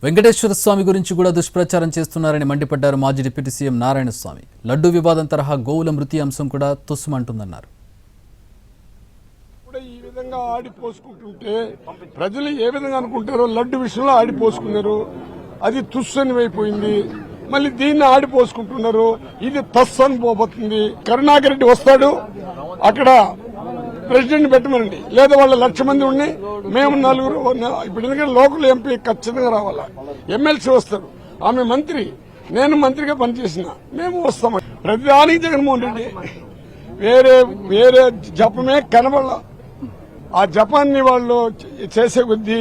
వెంకటేశ్వర స్వామి గురించి కూడా దుష్ప్రచారం చేస్తున్నారని మండిపడ్డారు మాజీ డిప్యూటీ సీఎం నారాయణస్వామి. లడ్డూ వివాదం తరహా గోవుల మృతి అంశం కూడా తుస్సుమంటుందన్నారు. ఈ విధంగా ఆడిపోసుకుంటుంటే ప్రజలు ఏ విధంగా అనుకుంటారో లడ్డు విషయంలో ఆడిపోసుకున్నారు, అది తుస్సని అయిపోయింది. మళ్ళీ దీన్ని ఆడిపోసుకుంటున్నారు, ఇది తస్సని పోబోతుంది. కరుణాకర్ రెడ్డి వస్తాడు, అక్కడ ప్రెసిడెంట్ పెట్టమనండి, లేదా వాళ్ళ 1,00,000 మంది ఉండి మేము 4 ఇప్పుడు ఎందుకంటే లోకల్ ఎంపీ ఖచ్చితంగా రావాలా, ఎమ్మెల్సీ వస్తారు, ఆమె మంత్రి, నేను మంత్రిగా పనిచేసిన, మేము వస్తాం. ప్రతిదానికి జగన్మోహన్ రెడ్డి వేరే జపమే కనబడాల. ఆ జపాన్ని వాళ్ళు చేసే కొద్దీ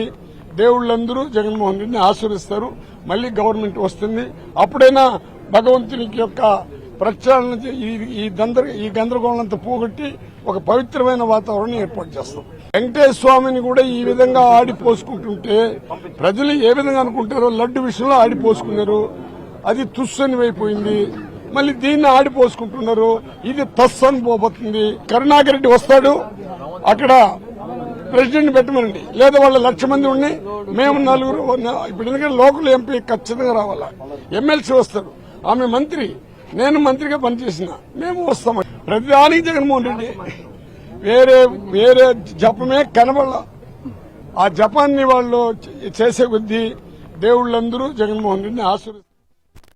దేవుళ్ళందరూ జగన్మోహన్ రెడ్డిని ఆశీర్వదిస్తారు. మళ్లీ గవర్నమెంట్ వస్తుంది, అప్పుడైనా భగవంతునికి యొక్క ప్రచారణ ఈ గందరగోళంతా పోగొట్టి ఒక పవిత్రమైన వాతావరణం ఏర్పాటు చేస్తాం. వెంకటేశ్వర స్వామిని కూడా ఈ విధంగా ఆడిపోసుకుంటుంటే ప్రజలు ఏ విధంగా అనుకుంటారో లడ్డు విషయంలో ఆడిపోసుకున్నారు, అది తుస్సని అయిపోయింది. మళ్ళీ దీన్ని ఆడిపోసుకుంటున్నారు, ఇది తస్సని పోబోతుంది. కరుణాకర్ రెడ్డి వస్తాడు, అక్కడ ప్రెసిడెంట్ పెట్టమనండి, లేదా వాళ్ళ 1,00,000 మంది ఉండి మేము 4 ఇప్పుడు ఎందుకంటే లోకల్ ఎంపీ ఖచ్చితంగా రావాలా, ఎమ్మెల్సీ వస్తారు, ఆమె మంత్రి, నేను మంత్రిగా పనిచేసిన, మేము వస్తాం. ప్రతిదానికి జగన్మోహన్ రెడ్డి వేరే జపమే కనబడాల. ఆ జపాన్ని వాళ్ళు చేసే కొద్దీ దేవుళ్ళందరూ జగన్మోహన్ రెడ్డిని ఆశీర్వదిస్తారు.